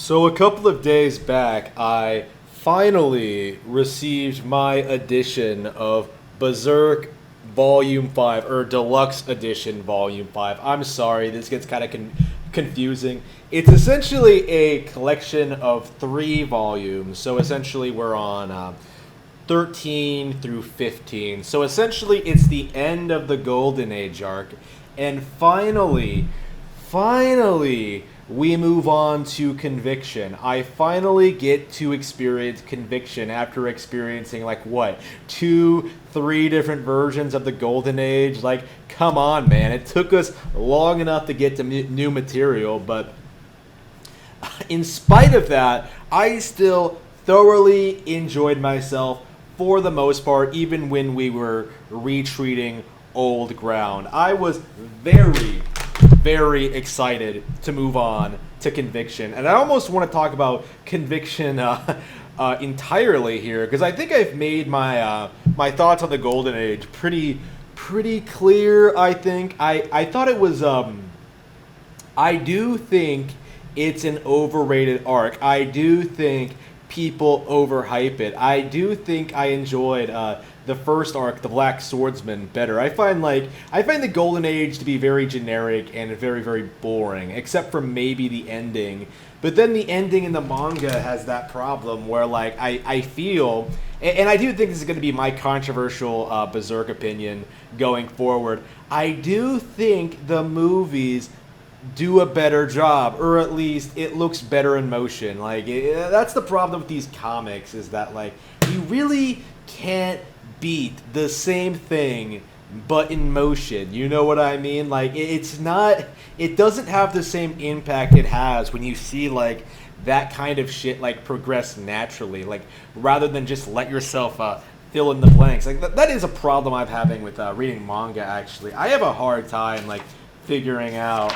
So a couple of days back, I finally received my edition of Berserk Volume 5, or Deluxe Edition Volume 5. I'm sorry, this gets kind of confusing. It's essentially a collection of three volumes, so essentially we're on 13 through 15. So essentially it's the end of the Golden Age arc, and finally, we move on to Conviction. I finally get to experience Conviction after experiencing, like, what, two, three different versions of the Golden Age? Like, come on, man. It took us long enough to get to new material, but in spite of that, I still thoroughly enjoyed myself for the most part, even when we were retreating old ground. I was very excited to move on to Conviction, and I almost want to talk about Conviction entirely here, because I think I've made my my thoughts on the Golden Age pretty clear. I think I thought it was I do think it's an overrated arc. I do think people overhype it. I do think I enjoyed the first arc, the Black Swordsman, better. I find the Golden Age to be very generic and very boring, except for maybe the ending. But then the ending in the manga has that problem where, like, I feel, and I do think this is going to be my controversial Berserk opinion going forward, I do think the movies do a better job, or at least it looks better in motion. Like, that's the problem with these comics, is that, like, you really can't beat the same thing but in motion. You know what I mean? Like, it doesn't have the same impact it has when you see, like, that kind of shit, like, progress naturally, like, rather than just let yourself fill in the blanks. Like, that is a problem I'm having with reading manga, actually. I have a hard time, like, figuring out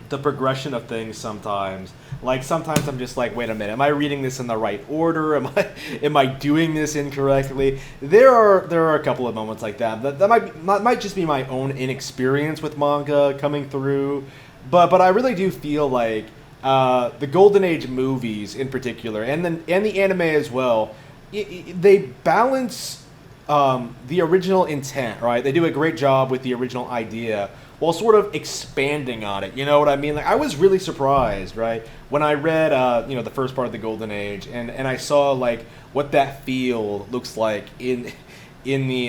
the progression of things sometimes. Like, sometimes I'm just like, wait a minute, am I reading this in the right order? Am I doing this incorrectly? There are a couple of moments like that. That might just be my own inexperience with manga coming through, but I really do feel like the Golden Age movies in particular, and the anime as well, they balance the original intent, right? They do a great job with the original idea while sort of expanding on it. You know what I mean? Like, I was really surprised, right, when I read the first part of the Golden Age, and I saw, like, what that feel looks like in the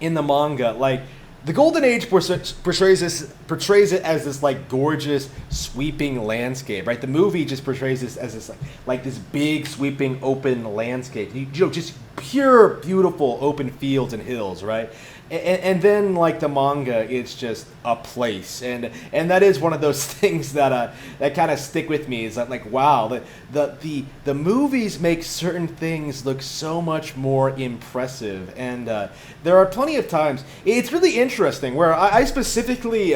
manga. Like, the Golden Age portrays it as this, like, gorgeous sweeping landscape, right? The movie just portrays this as this like this big sweeping open landscape. You know, just pure beautiful open fields and hills, right? And then, like, the manga, it's just a place, and that is one of those things that kind of stick with me. Is that, like, wow, the movies make certain things look so much more impressive, and there are plenty of times. It's really interesting where I specifically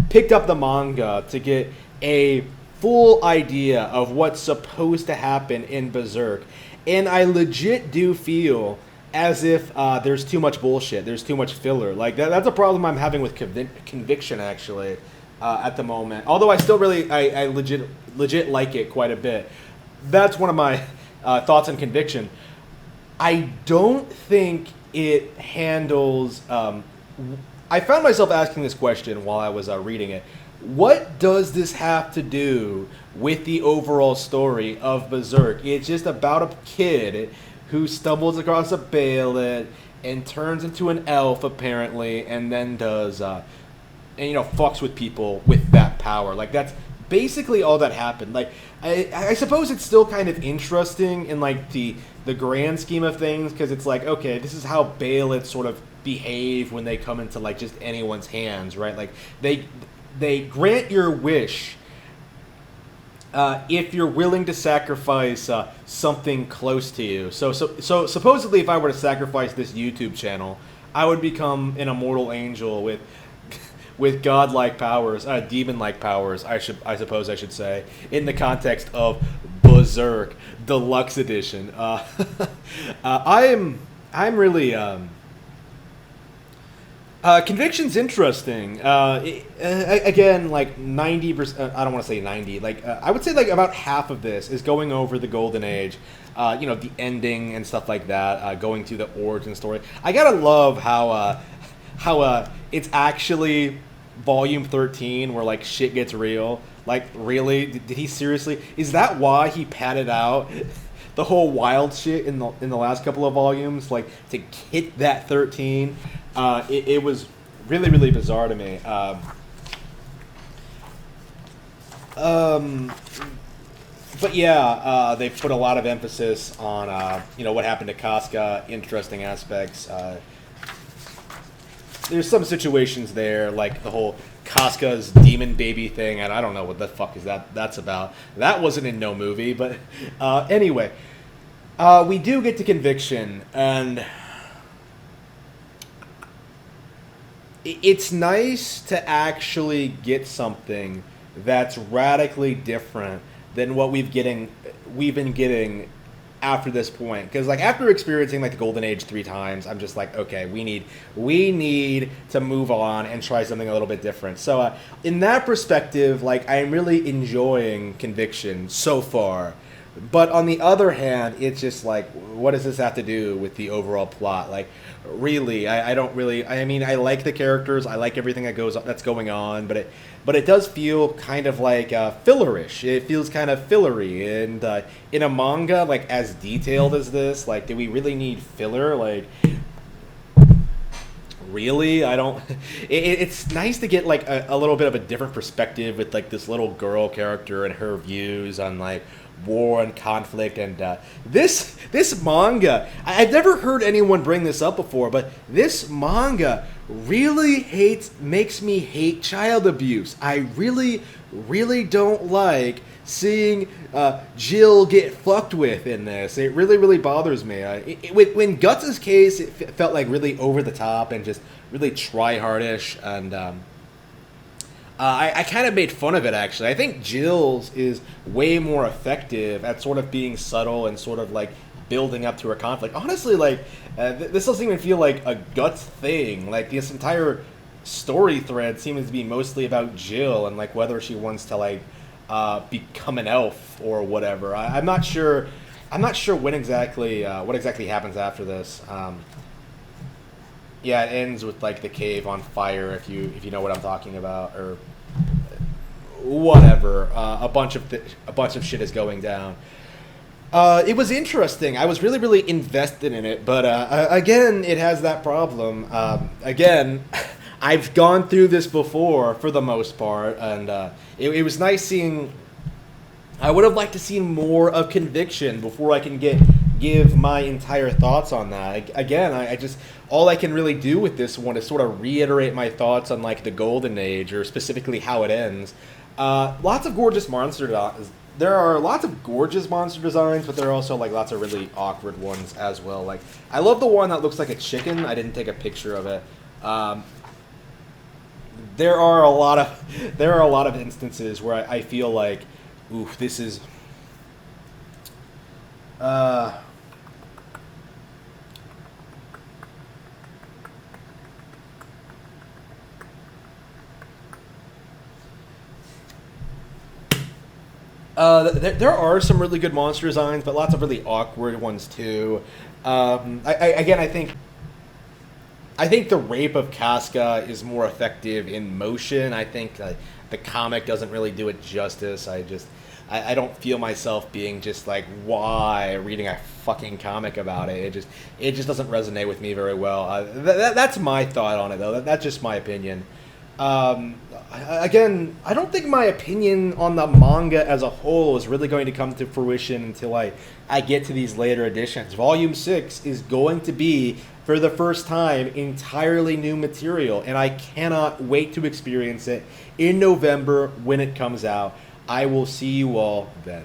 picked up the manga to get a full idea of what's supposed to happen in Berserk, and I legit do feel as if there's too much bullshit, there's too much filler. Like, that's a problem I'm having with Conviction, actually, at the moment. Although I still I legit like it quite a bit. That's one of my thoughts on Conviction. I don't think it handles... I found myself asking this question while I was reading it. What does this have to do with the overall story of Berserk? It's just about a kid who stumbles across a Baelet and turns into an elf, apparently, and then does, fucks with people with that power. Like, that's basically all that happened. Like, I suppose it's still kind of interesting in, like, the grand scheme of things, because it's like, okay, this is how Baelets sort of behave when they come into, like, just anyone's hands, right? Like, they grant your wish if you're willing to sacrifice something close to you. So supposedly, if I were to sacrifice this YouTube channel, I would become an immortal angel with godlike powers, demon-like powers. I suppose I should say, in the context of Berserk Deluxe Edition. I'm really Conviction's interesting. Again, like 90%. I don't want to say 90. Like I would say like about half of this is going over the Golden Age. The ending and stuff like that. Going through the origin story. I gotta love how it's actually volume 13 where like shit gets real. Like really, did he seriously? Is that why he padded out the whole wild shit in the last couple of volumes, like to hit that 13? It was really really bizarre to me. But yeah, they put a lot of emphasis on what happened to Casca, interesting aspects. There's some situations there, like the whole Casca's demon baby thing, and I don't know what the fuck is that's about. That wasn't in no movie, but anyway, we do get to Conviction, and it's nice to actually get something that's radically different than what we've been getting after this point. Because like after experiencing like the Golden Age 3 times, I'm just like, okay, we need to move on and try something a little bit different. So in that perspective, like I'm really enjoying Conviction so far. But on the other hand, it's just like, what does this have to do with the overall plot? Like, really, I don't really. I mean, I like the characters, I like everything that's going on, but it does feel kind of like fillerish. It feels kind of fillery, and in a manga like as detailed as this, like, do we really need filler? Like, really, I don't. It's nice to get like a little bit of a different perspective with like this little girl character and her views on like war and conflict, and this manga, I've never heard anyone bring this up before, but this manga really makes me hate child abuse. I really don't like seeing Jill get fucked with in this. It really bothers me. When Guts' case, it felt like really over the top and just really try-hardish, and I kind of made fun of it, actually. I think Jill's is way more effective at sort of being subtle and sort of like building up to her conflict. Honestly, like, this doesn't even feel like a Guts thing. Like, this entire story thread seems to be mostly about Jill and like whether she wants to like become an elf or whatever. I'm not sure. I'm not sure what exactly happens after this. Yeah, it ends with like the cave on fire. If you know what I'm talking about, or whatever. A bunch of shit is going down. It was interesting. I was really invested in it, but again, it has that problem. Again, I've gone through this before for the most part, and it was nice seeing. I would have liked to see more of Conviction before I can give my entire thoughts on that. Again, I just, all I can really do with this one is sort of reiterate my thoughts on like the Golden Age, or specifically how it ends. Lots of gorgeous monster designs. There are lots of gorgeous monster designs, but there are also like lots of really awkward ones as well. Like, I love the one that looks like a chicken. I didn't take a picture of it. There are a lot of instances where I feel like, oof, this is. There are some really good monster designs, but lots of really awkward ones too. I think the rape of Casca is more effective in motion. I think the comic doesn't really do it justice. I don't feel myself being just like, why reading a fucking comic about it. It just doesn't resonate with me very well. That's my thought on it, though. That's just my opinion. Again, I don't think my opinion on the manga as a whole is really going to come to fruition until I get to these later editions. Volume 6 is going to be, for the first time, entirely new material, and I cannot wait to experience it in November when it comes out. I will see you all then.